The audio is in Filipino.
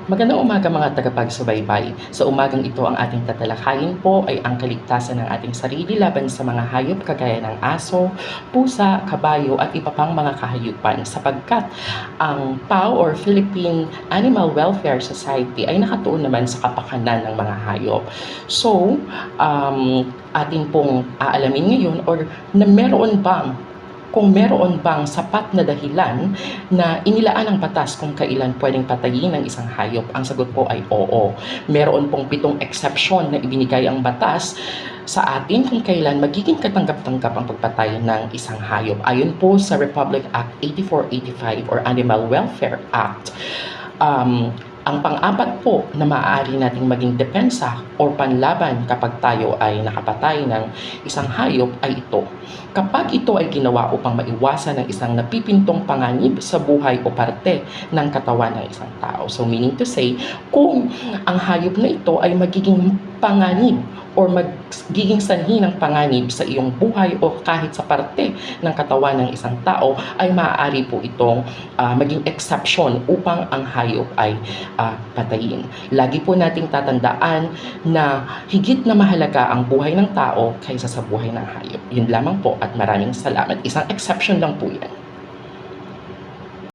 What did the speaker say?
Magandang umaga mga tagapagsubaybay. Sa umagang ito ang ating tatalakayin po ay ang kaligtasan ng ating sarili laban sa mga hayop kagaya ng aso, pusa, kabayo at iba pang mga kahayupan sapagkat ang PAO or Philippine Animal Welfare Society ay nakatuon naman sa kapakanan ng mga hayop. So, atin pong aalamin ngayon or na kung meron bang sapat na dahilan na inilaan ng batas kung kailan pwedeng patayin ng isang hayop? Ang sagot po ay oo. Meron pong 7 exception na ibinigay ang batas sa atin kung kailan magiging katanggap-tanggap ang pagpatay ng isang hayop. Ayon po sa Republic Act 8485 or Animal Welfare Act, ang pang-apat po na maaari nating maging depensa o panlaban kapag tayo ay nakapatay ng isang hayop ay ito. Kapag ito ay ginawa upang maiwasan ng isang napipintong panganib sa buhay o parte ng katawan ng isang tao. So meaning to say, kung ang hayop na ito ay magiging panganib or magiging sanhi ng panganib sa iyong buhay o kahit sa parte ng katawan ng isang tao, ay maaari po itong maging exception upang ang hayop ay patayin. Lagi po nating tatandaan na higit na mahalaga ang buhay ng tao kaysa sa buhay ng hayop. Yun lamang po at maraming salamat. Isang exception lang po yan.